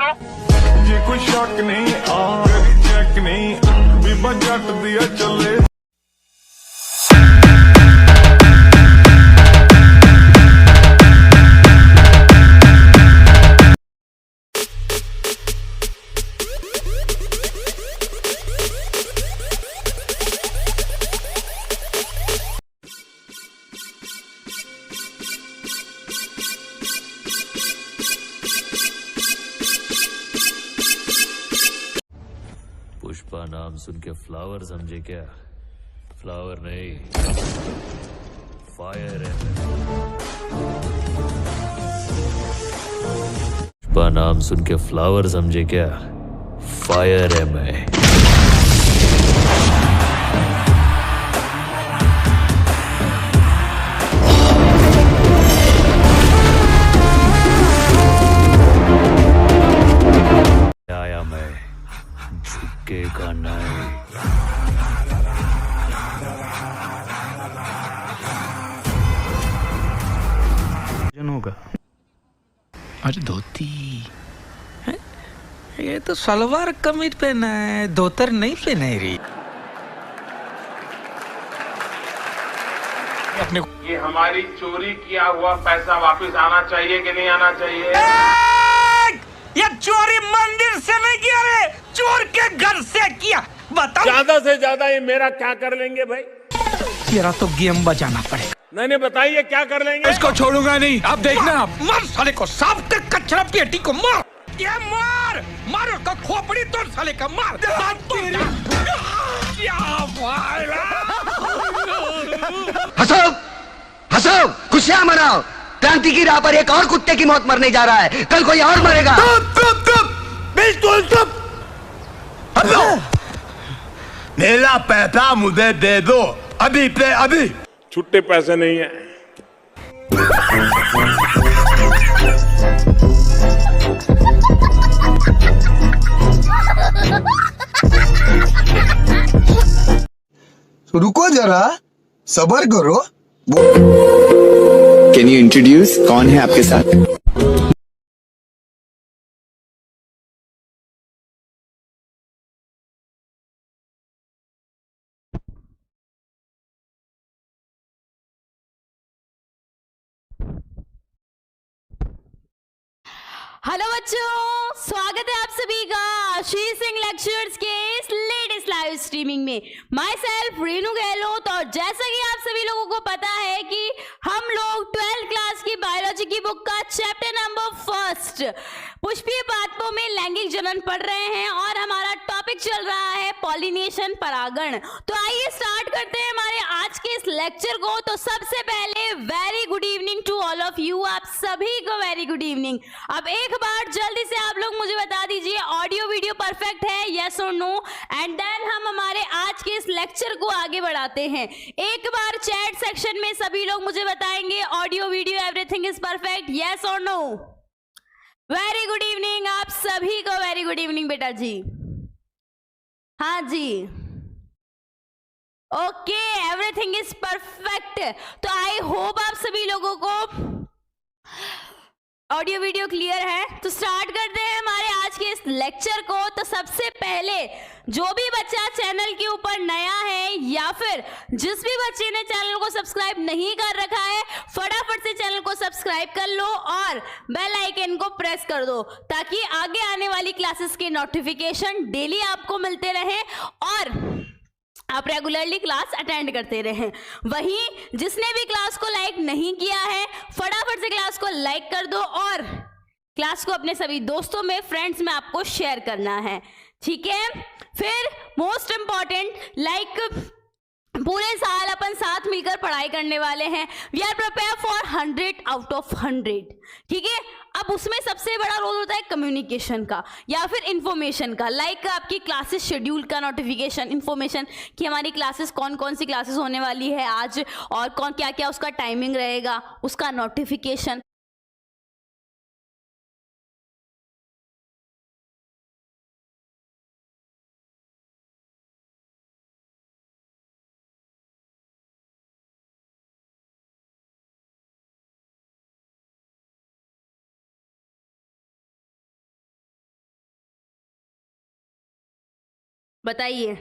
ये कोई शक नहीं तेरी चेक नहीं बीबा जट दिया चले। पुष्पा नाम सुन के फ्लावर समझे क्या? फ्लावर नहीं, फायर है। पुष्पा नाम सुन के फ्लावर समझे क्या? फायर है मैं। आया मैं झुकेगा नहीं। होगा अरे धोती है? ये तो सलवार कमीज पहना है, धोतर नहीं पहना है रे। अपने ये हमारी चोरी किया हुआ पैसा वापस आना चाहिए कि नहीं आना चाहिए? ये चोरी मंदिर से नहीं किया रे, चोर के घर से किया। बताओ ज्यादा से ज्यादा ये मेरा क्या कर लेंगे भाई? तेरा तो गेम बजाना पड़ेगा। नहीं बताइए क्या कर लेंगे? इसको छोड़ूंगा नहीं, आप देखना। मार साले को, सांप के कचरा पेटी को मार। ये मार उसका खोपड़ी तोड़ साले का, मार। हंसो खुशियां मनाओ। क्रांति की राह पर एक और कुत्ते की मौत मरने जा रहा है, कल कोई और मरेगा। बिल्कुल चुप। मेरा पैसा मुझे दे दो अभी पे अभी। छुट्टे पैसे नहीं है। रुको जरा, सबर करो। कैन यू इंट्रोड्यूस कौन है आपके साथ? हेलो बच्चों, स्वागत है आप सभी का श्री सिंह लेक्चर्स के इस लेटेस्ट लाइव स्ट्रीमिंग में। My self Renu Gehlot. और जैसा कि आप सभी लोगों को पता है कि हम लोग 12th क्लास की बायोलॉजी की बुक का चैप्टर नंबर 1 पुष्पीय पादपों में लैंगिक जनन पढ़ रहे हैं और हमारा टॉपिक चल रहा है पॉलिनेशन, परागण। तो आइए स्टार्ट करते हैं हमारे आज के इस लेक्चर को। तो सबसे पहले very good evening to all of you, आप सभी को वेरी गुड इवनिंग। अब एक बार जल्दी से आप लोग मुझे बता दीजिए ऑडियो वीडियो परफेक्ट है, यस और नो, एंड देन हम हमारे आज के इस लेक्चर को आगे बढ़ाते हैं। एक बार चैट सेक्शन में सभी लोग मुझे बताएंगे audio video everything is perfect, yes और नो। वेरी गुड इवनिंग आप सभी को, वेरी गुड इवनिंग बेटा जी। हाँ जी, ओके, एवरीथिंग इज परफेक्ट। तो आई होप आप सभी लोगों को ऑडियो वीडियो क्लियर है। तो स्टार्ट करते हैं हमारे आज के इस लेक्चर को। तो सबसे पहले जो भी बच्चा चैनल के ऊपर नया है या फिर जिस भी बच्चे ने चैनल को सब्सक्राइब नहीं कर रखा है, फटाफट से चैनल को सब्सक्राइब कर लो और बेल आइकन को प्रेस कर दो ताकि आगे आने वाली क्लासेस के नोटिफिकेशन डेली आपको मिलते रहे और आप रेगुलरली क्लास अटेंड करते रहें। वहीं जिसने भी क्लास को लाइक नहीं किया है, फटाफट से क्लास को लाइक कर दो और क्लास को अपने सभी दोस्तों में, फ्रेंड्स में आपको शेयर करना है, ठीक है। फिर मोस्ट इंपॉर्टेंट, लाइक पूरे साल अपन साथ मिलकर पढ़ाई करने वाले हैं। We are prepare for 100 out of 100, ठीक है। अब उसमें सबसे बड़ा रोल होता है कम्युनिकेशन का या फिर इंफॉर्मेशन का, लाइक आपकी क्लासेस शेड्यूल का नोटिफिकेशन, इंफॉर्मेशन कि हमारी क्लासेस कौन कौन सी क्लासेस होने वाली है आज और कौन क्या क्या उसका टाइमिंग रहेगा, उसका नोटिफिकेशन। बताइए।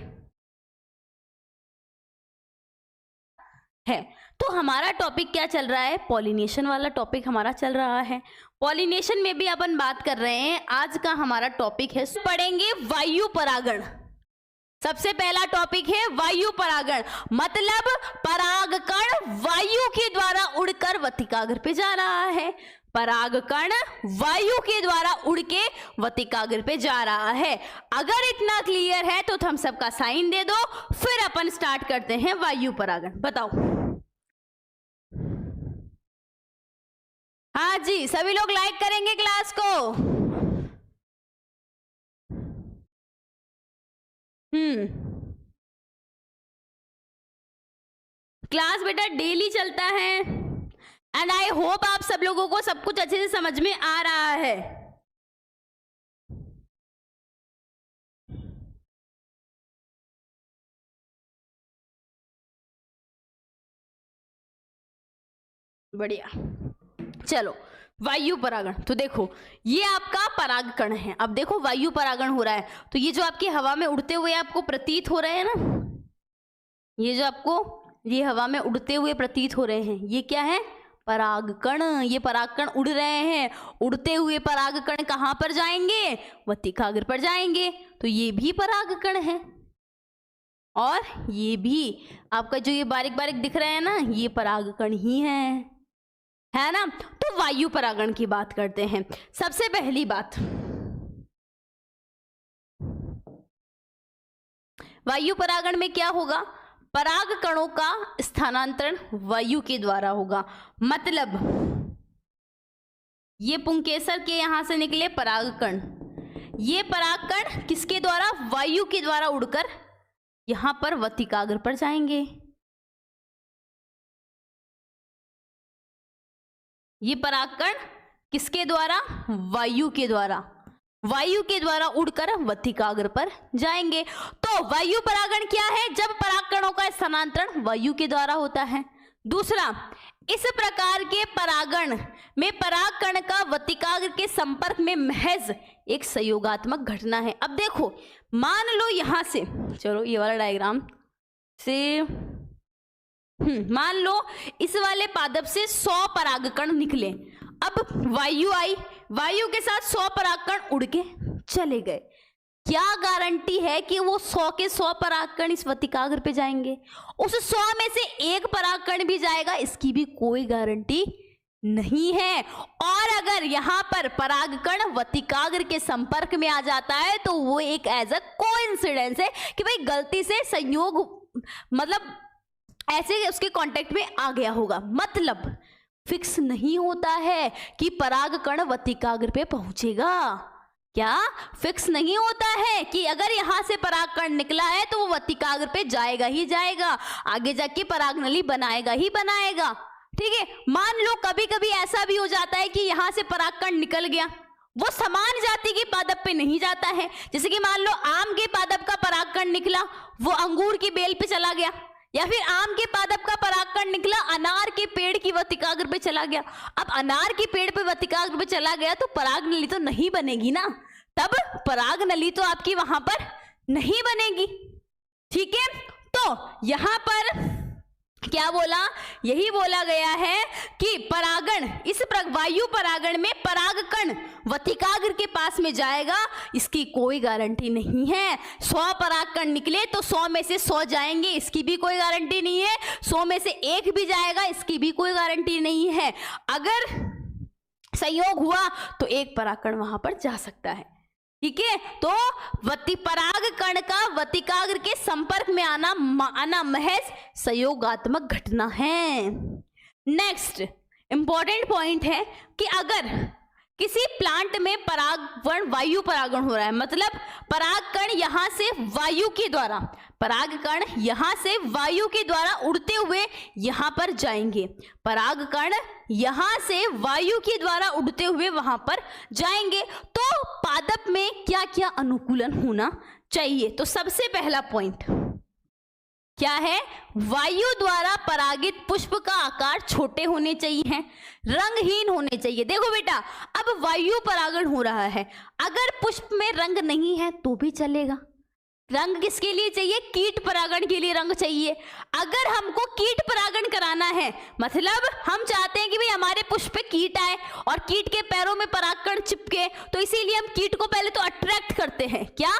है तो हमारा टॉपिक क्या चल रहा है? पॉलिनेशन वाला टॉपिक हमारा चल रहा है। पॉलिनेशन में भी अपन बात कर रहे हैं। आज का हमारा टॉपिक है, पढ़ेंगे वायु परागण। सबसे पहला टॉपिक है वायु परागण, मतलब परागकण वायु के द्वारा उड़कर वतिकाग्र पे जा रहा है। परागकण वायु के द्वारा उड़ के वतिकाग्र पे जा रहा है। अगर इतना क्लियर है तो थम्स अप का साइन दे दो, फिर अपन स्टार्ट करते हैं वायु परागण। बताओ। हाँ जी, सभी लोग लाइक करेंगे क्लास को। क्लास बेटा डेली चलता है एंड आई होप आप सब लोगों को सब कुछ अच्छे से समझ में आ रहा है। बढ़िया, चलो वायु परागण। तो देखो ये आपका परागकण है। अब देखो वायु परागण हो रहा है तो ये जो आपकी हवा में उड़ते हुए आपको प्रतीत हो रहे हैं ना, ये जो आपको ये हवा में उड़ते हुए प्रतीत हो रहे हैं, ये क्या है? परागकण। ये परागकण उड़ रहे हैं। उड़ते हुए परागकण कहां पर जाएंगे? वतिकाग्र पर जाएंगे। तो ये भी परागकण है और ये भी आपका जो ये बारीक बारीक दिख रहे हैं ना, ये परागकण ही है ना। तो वायु परागण की बात करते हैं। सबसे पहली बात, वायु परागण में क्या होगा? पराग कणों का स्थानांतरण वायु के द्वारा होगा। मतलब ये पुंकेसर के यहां से निकले परागकण, ये परागकण किसके द्वारा? वायु के द्वारा उड़कर यहां पर वतिकाग्र पर जाएंगे। ये परागकण किसके द्वारा? वायु के द्वारा। वायु के द्वारा उड़कर वतिकाग्र पर जाएंगे। तो वायु परागण क्या है? जब परागकणों का स्थानांतरण वायु के द्वारा होता है। दूसरा, इस प्रकार के परागण में परागकण का वतिकाग्र के संपर्क में महज एक संयोगात्मक घटना है। अब देखो, मान लो यहां से, चलो ये वाला डायग्राम से मान लो इस वाले पादप से 100 परागकण निकले। अब वायु आई, वायु के साथ 100 परागकण उड़ के चले गए। क्या गारंटी है कि वो 100 के 100 परागकण इस वतिकाग्र पे जाएंगे? उस 100 में से एक परागकण भी जाएगा, इसकी भी कोई गारंटी नहीं है। और अगर यहाँ पर परागकण वतिकाग्र के संपर्क में आ जाता है तो वो एक एज अ कोइंसिडेंस है कि भाई गलती से संयोग, मतलब ऐसे उसके कांटेक्ट में आ गया होगा। मतलब फिक्स नहीं होता है कि परागकण वतिकाग्र पे पहुंचेगा। क्या फिक्स नहीं होता है कि अगर यहां से परागकण निकला है तो वो वतिकाग्र पे जाएगा ही जाएगा, आगे जाके परागनली बनाएगा ही बनाएगा। ठीक है, मान लो कभी कभी ऐसा भी हो जाता है कि यहां से परागकण निकल गया, वो समान जाति के पादप पे नहीं जाता है। जैसे कि मान लो आम के पादप का परागकण निकला, वो अंगूर की बेल पे चला गया, या फिर आम के पादप का परागकण निकला अनार के पेड़ की वतिकाग्र पे चला गया। अब अनार के पेड़ पे वतिकाग्र पे चला गया तो परागनली तो नहीं बनेगी ना, तब परागनली तो आपकी वहां पर नहीं बनेगी। ठीक है, तो यहां पर क्या बोला? यही बोला गया है कि परागण, इस वायु परागण में परागकण वतिकाग्र के पास में जाएगा, इसकी कोई गारंटी नहीं है। 100 परागकण निकले तो 100 में से 100 जाएंगे, इसकी भी कोई गारंटी नहीं है। 100 में से एक भी जाएगा, इसकी भी कोई गारंटी नहीं है। अगर संयोग हुआ तो एक परागकण वहां पर जा सकता है। ठीक है, तो परागकण का वतिकाग्र के संपर्क में आना महज संयोगात्मक घटना है। नेक्स्ट इंपॉर्टेंट पॉइंट है कि अगर किसी प्लांट में परागण वायु परागण हो रहा है, मतलब परागकण यहां से वायु के द्वारा, परागकण यहां से वायु के द्वारा उड़ते हुए यहां पर जाएंगे, परागकण यहां से वायु के द्वारा उड़ते हुए वहां पर जाएंगे, तो पादप में क्या क्या अनुकूलन होना चाहिए? तो सबसे पहला पॉइंट क्या है? वायु द्वारा परागित पुष्प का आकार छोटे होने चाहिए, रंगहीन होने चाहिए। देखो बेटा, अब वायु परागण हो रहा है, अगर पुष्प में रंग नहीं है तो भी चलेगा, रंग किसके लिए चाहिए? कीट परागण के लिए रंग चाहिए। अगर हमको कीट परागण कराना है, मतलब हम चाहते हैं कि भाई हमारे पुष्प पे कीट आए और कीट के पैरों में परागकण चिपके, तो इसीलिए हम कीट को पहले तो अट्रैक्ट करते हैं, क्या?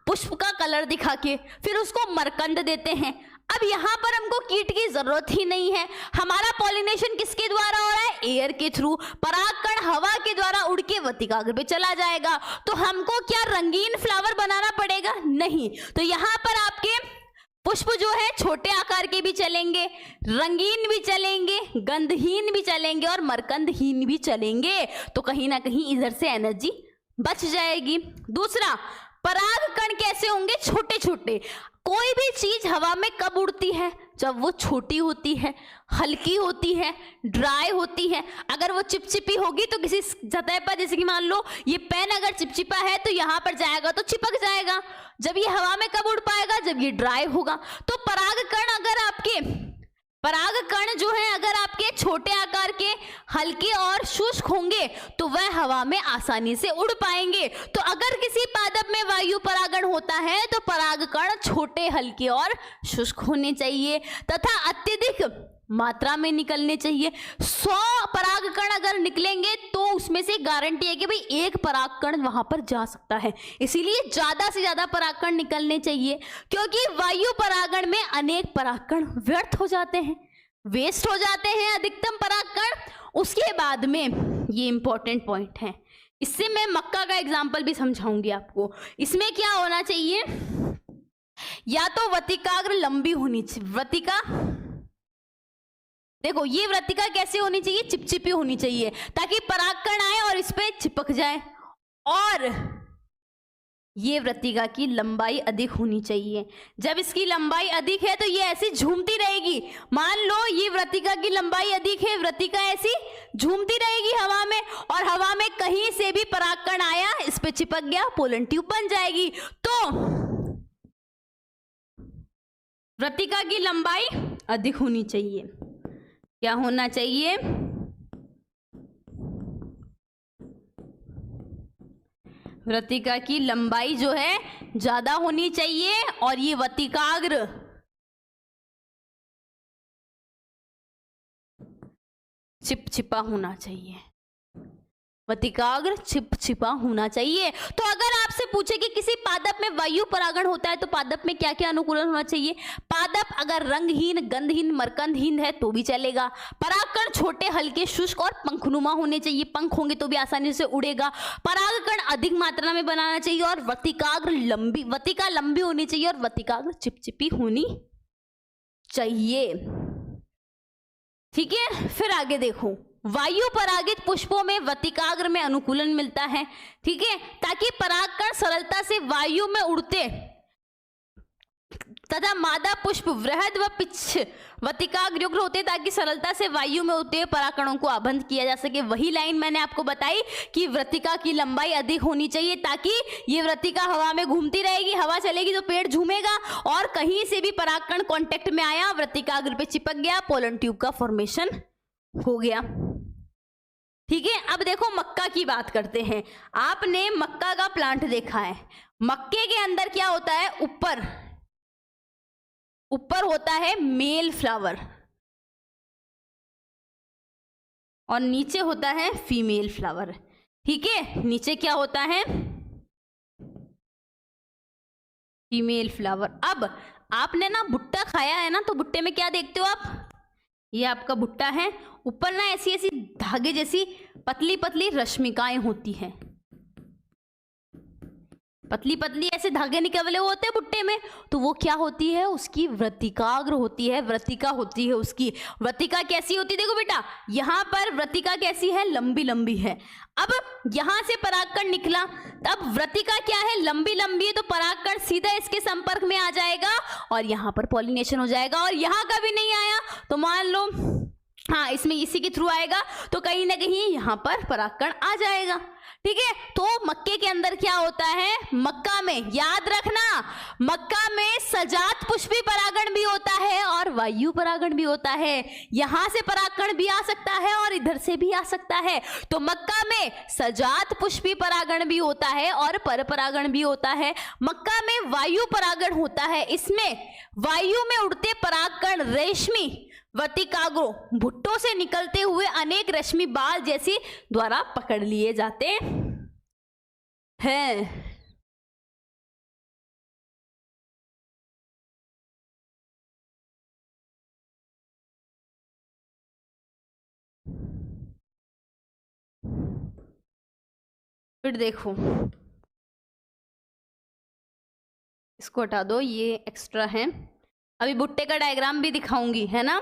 पुष्प का कलर दिखा के, फिर उसको मरकंद देते हैं। अब यहाँ पर हमको कीट की जरूरत ही नहीं है, हमारा पॉलिनेशन किसके द्वारा हो रहा है? एयर के थ्रू। परागकण हवा के द्वारा उड़ के वतिकाग्र पे चला जाएगा। तो हमको क्या रंगीन फ्लावर बनाना पड़ेगा? नहीं। तो यहाँ पर आपके पुष्प जो है छोटे आकार के भी चलेंगे, रंगीन भी चलेंगे, गंधहीन भी चलेंगे और मरकंदहीन भी चलेंगे। तो कहीं ना कहीं इधर से एनर्जी बच जाएगी। दूसरा, परागकण कैसे होंगे? छोटे छोटे। कोई भी चीज हवा में कब उड़ती है? जब वो छोटी होती है, हल्की होती है, ड्राई होती है। अगर वो चिपचिपी होगी तो किसी सतह पर, जैसे कि मान लो ये पेन अगर चिपचिपा है तो यहाँ पर जाएगा तो चिपक जाएगा। जब ये हवा में कब उड़ पाएगा? जब ये ड्राई होगा। तो परागकण जो है अगर आपके छोटे आकार के, हल्के और शुष्क होंगे तो वह हवा में आसानी से उड़ पाएंगे। तो अगर किसी पादप में वायु परागण होता है तो परागकण छोटे, हल्के और शुष्क होने चाहिए तथा अत्यधिक मात्रा में निकलने चाहिए। 100 परागकण अगर निकलेंगे तो उसमें से गारंटी है कि भाई एक परागकण वहां पर जा सकता है। इसीलिए ज्यादा से ज्यादा परागकण निकलने चाहिए, क्योंकि वायु परागण में अनेक परागकण व्यर्थ हो जाते हैं, वेस्ट हो जाते हैं अधिकतम परागकण। उसके बाद में ये इंपॉर्टेंट पॉइंट है, इससे मैं मक्का का एग्जाम्पल भी समझाऊंगी आपको। इसमें क्या होना चाहिए? या तो वतिकाग्र लंबी होनी चाहिए। वतिका, देखो ये वृत्तिका कैसे होनी चाहिए? चिपचिपी होनी चाहिए ताकि परागकण आए और इस पे चिपक जाए। और ये वृत्तिका की लंबाई अधिक होनी चाहिए। जब इसकी लंबाई अधिक है तो ये ऐसी झूमती रहेगी। मान लो ये वृत्तिका की लंबाई अधिक है, वृत्तिका ऐसी झूमती रहेगी हवा में, और हवा में कहीं से भी परागकण आया, इस पे चिपक गया, पोलन ट्यूब बन जाएगी। तो वृत्तिका की लंबाई अधिक होनी चाहिए। क्या होना चाहिए? वृत्तिका की लंबाई जो है ज्यादा होनी चाहिए और ये वतिकाग्र चिपचिपा होना चाहिए। वतिकाग्र चिपचिपा होना चाहिए। तो अगर आपसे पूछे कि किसी पादप में वायु परागण होता है तो पादप में क्या क्या अनुकूलन होना चाहिए? पादप अगर रंगहीन, गंधहीन, मरकंदहीन है तो भी चलेगा। परागकण छोटे, हल्के, शुष्क और पंखनुमा होने चाहिए। पंख होंगे तो भी आसानी से उड़ेगा। परागकण अधिक मात्रा में बनाना चाहिए और वतिका लंबी होनी चाहिए और वतिकाग्र चिपचिपी होनी चाहिए। ठीक है, फिर आगे देखो। वायु परागित पुष्पों में वतिकाग्र में अनुकूलन मिलता है, ठीक है, ताकि परागकण सरलता से वायु में उड़ते तथा मादा पुष्प वृहद व पिच्छ वतिकाग्र युक्त होते ताकि सरलता से वायु में उड़ते परागकणों को आबंध किया जा सके। वही लाइन मैंने आपको बताई कि वृत्तिका की लंबाई अधिक होनी चाहिए ताकि ये वृत्तिका हवा में घूमती रहेगी, हवा चलेगी तो पेड़ झूमेगा और कहीं से भी परागकण कांटेक्ट में आया, वृत्तिकाग्र पे चिपक गया, पोलन ट्यूब का फॉर्मेशन हो गया। ठीक है, अब देखो मक्का की बात करते हैं। आपने मक्का का प्लांट देखा है। मक्के के अंदर क्या होता है? ऊपर होता है मेल फ्लावर और नीचे होता है फीमेल फ्लावर। ठीक है, नीचे क्या होता है? Female flower. अब आपने ना भुट्टा खाया है ना, तो भुट्टे में क्या देखते हो आप? ये आपका भुट्टा है, ऊपर ना ऐसी ऐसी धागे जैसी पतली पतली रश्मिकाएं होती हैं, पतली पतली ऐसे धागे निकले होते हैं भुट्टे में, तो वो क्या होती है? उसकी वृत्तिकाग्र होती है, वृत्तिका होती है उसकी। वृत्तिका कैसी होती है? देखो बेटा, यहाँ पर वृत्तिका कैसी है? लंबी लंबी है। अब यहां से परागकण निकला, तब वृत्तिका क्या है? लंबी लंबी है, तो परागकण सीधा इसके संपर्क में आ जाएगा और यहाँ पर पॉलिनेशन हो जाएगा। और यहाँ का भी नहीं आया तो मान लो हाँ, इसमें इसी के थ्रू आएगा तो कहीं ना कहीं यहाँ पर परागकण आ जाएगा। ठीक है, तो मक्के के अंदर क्या होता है, मक्का में याद रखना, मक्का में सजात पुष्पी परागण भी होता है और वायु परागण भी होता है। यहां से परागकण भी आ सकता है और इधर से भी आ सकता है। तो मक्का में सजात पुष्पी परागण भी होता है और पर परागण भी होता है। मक्का में वायु परागण होता है, इसमें वायु में उड़ते परागकण रेशमी वर्तिकाग्रो भुट्टों से निकलते हुए अनेक रश्मि बाल जैसी द्वारा पकड़ लिए जाते हैं। फिर देखो, इसको हटा दो, ये एक्स्ट्रा है। अभी भुट्टे का डायग्राम भी दिखाऊंगी, है ना।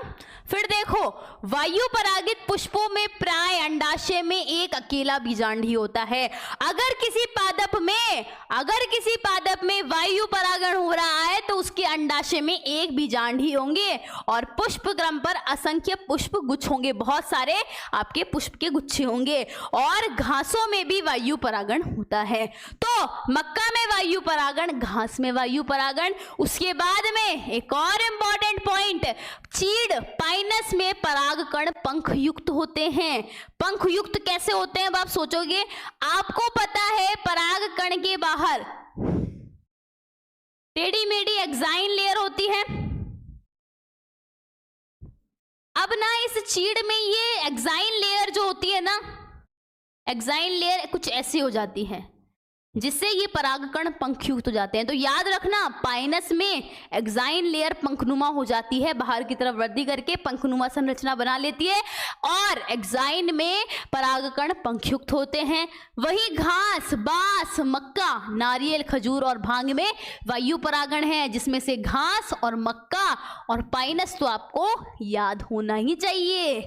फिर देखो, वायु परागित पुष्पों में प्राय अंडाशय में एक अकेला बीजांडी होता है। अगर किसी पादप में वायु परागण हो रहा है तो उसके अंडाशय में एक बीजांडी होंगे और पुष्प क्रम पर असंख्य पुष्प गुच्छ होंगे, बहुत सारे आपके पुष्प के गुच्छे होंगे। और घासों में भी वायु परागण होता है। तो मक्का में वायु परागण, घास में वायु परागण। उसके बाद में एक और इंपॉर्टेंट पॉइंट, चीड़ पाइनस में परागकण पंख युक्त होते हैं। पंख युक्त कैसे होते हैं अब आप सोचोगे, आपको पता है परागकण के बाहर टेढ़ी मेढ़ी एक्साइन लेयर होती है। अब ना इस चीड़ में ये एक्साइन लेयर जो होती है ना, एक्साइन लेयर कुछ ऐसी हो जाती है जिससे ये परागकण पंखयुक्त हो जाते हैं। तो याद रखना, पाइनस में एक्साइन लेयर पंखनुमा हो जाती है, बाहर की तरफ वृद्धि करके पंखनुमा संरचना बना लेती है और एक्साइन में परागकण पंखयुक्त होते हैं। वही घास, बांस, मक्का, नारियल, खजूर और भांग में वायु परागण है, जिसमें से घास और मक्का और पाइनस तो आपको याद होना ही चाहिए।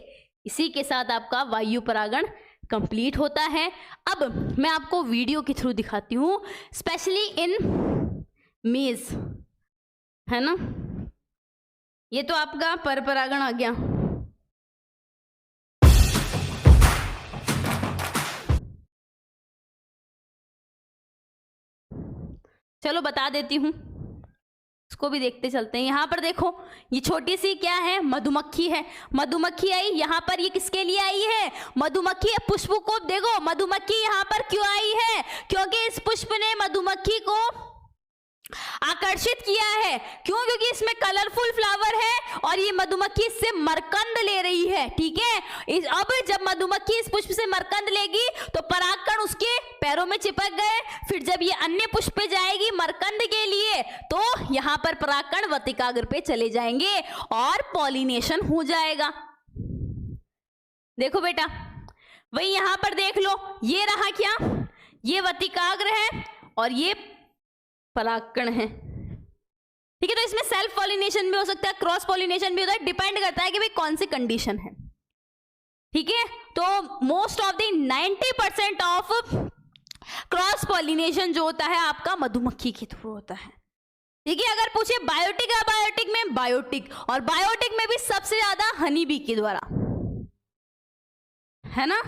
इसी के साथ आपका वायु परागण कंप्लीट होता है। अब मैं आपको वीडियो के थ्रू दिखाती हूँ, स्पेशली इन मेज, है ना। ये तो आपका पर परागण आ गया। चलो बता देती हूँ, इसको भी देखते चलते हैं। यहाँ पर देखो, ये छोटी सी क्या है, मधुमक्खी है। मधुमक्खी आई यहाँ पर, ये किसके लिए आई है, मधुमक्खी। पुष्प को देखो, मधुमक्खी यहाँ पर क्यों आई है, क्योंकि इस पुष्प ने मधुमक्खी को आकर्षित किया है। क्यों, क्योंकि इसमें कलरफुल फ्लावर है और ये मधुमक्खी इससे मरकंद ले रही है। ठीक है, अब जब मधुमक्खी इस पुष्प से मरकंद लेगी तो परागकण उसके पैरों में चिपक गए। फिर जब ये अन्य पुष्प पे जाएगी मरकंद के लिए तो यहाँ पर परागकण वर्तिकाग्र पे चले जाएंगे और पॉलिनेशन हो जाएगा। देखो बेटा, वही यहाँ पर देख लो, ये रहा क्या, ये वर्तिकाग्र है और ये परागकण है। ठीक है, तो इसमें सेल्फ पॉलिनेशन भी हो सकता है, क्रॉस पॉलिनेशन भी होता है, डिपेंड करता है कि भाई कौन सी कंडीशन है। ठीक है, तो most of the 90% of cross pollination जो होता है आपका मधुमक्खी के थ्रू होता है। ठीक है, अगर पूछे बायोटिक, अबायोटिक में बायोटिक, और बायोटिक में भी सबसे ज्यादा हनी बी के द्वारा, है ना।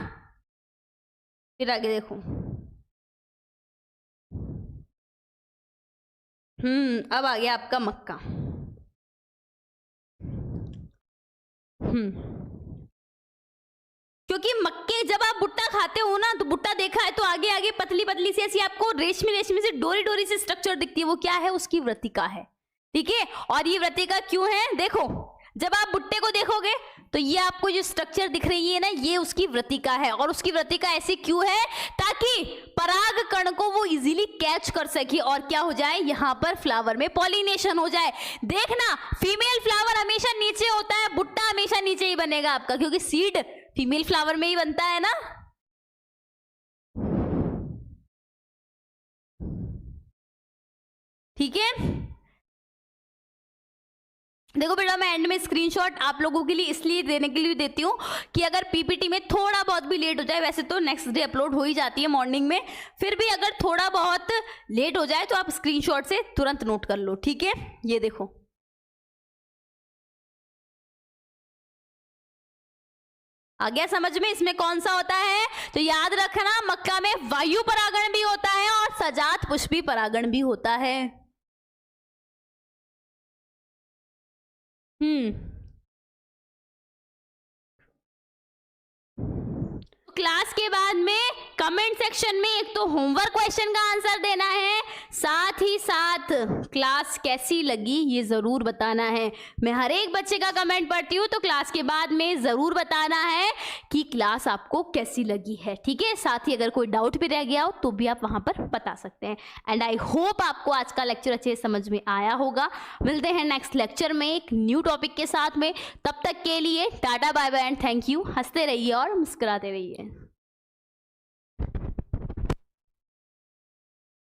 फिर आगे देखो, अब आ गया आपका मक्का। क्योंकि मक्के जब आप भुट्टा खाते हो ना, तो भुट्टा देखा है तो आगे आगे पतली पतली सी ऐसी आपको रेशमी रेशमी से डोरी डोरी से स्ट्रक्चर दिखती है, वो क्या है, उसकी वृत्तिका है। ठीक है, और ये वृत्तिका क्यों है, देखो जब आप भुट्टे को देखोगे तो ये आपको जो स्ट्रक्चर दिख रही है ना, ये उसकी वृत्तिका है। और उसकी वृत्तिका ऐसी क्यों है, ताकि पराग कण को वो इजीली कैच कर सके और क्या हो जाए, यहाँ पर फ्लावर में पॉलिनेशन हो जाए। देखना, फीमेल फ्लावर हमेशा नीचे होता है, भुट्टा हमेशा नीचे ही बनेगा आपका, क्योंकि सीड फीमेल फ्लावर में ही बनता है ना। ठीक है, देखो बेटा, मैं एंड में स्क्रीनशॉट आप लोगों के लिए इसलिए देने के लिए देती हूँ कि अगर पीपीटी में थोड़ा बहुत भी लेट हो जाए, वैसे तो नेक्स्ट डे अपलोड हो ही जाती है मॉर्निंग में, फिर भी अगर थोड़ा बहुत लेट हो जाए तो आप स्क्रीनशॉट से तुरंत नोट कर लो। ठीक है, ये देखो आ गया समझ में इसमें कौन सा होता है? तो याद रखना, मक्का में वायु परागण भी होता है और सजात पुष्पी परागण भी होता है। क्लास के बाद में कमेंट सेक्शन में एक तो होमवर्क क्वेश्चन का आंसर देना है, साथ ही साथ क्लास कैसी लगी ये जरूर बताना है। मैं हर एक बच्चे का कमेंट पढ़ती हूँ, तो क्लास के बाद में जरूर बताना है कि क्लास आपको कैसी लगी है, ठीक है। साथ ही अगर कोई डाउट भी रह गया हो तो भी आप वहां पर बता सकते हैं। एंड आई होप आपको आज का लेक्चर अच्छे से समझ में आया होगा। मिलते हैं नेक्स्ट लेक्चर में एक न्यू टॉपिक के साथ में। तब तक के लिए tata bye bye and thank you. हंसते रहिए और मुस्कुराते रहिए।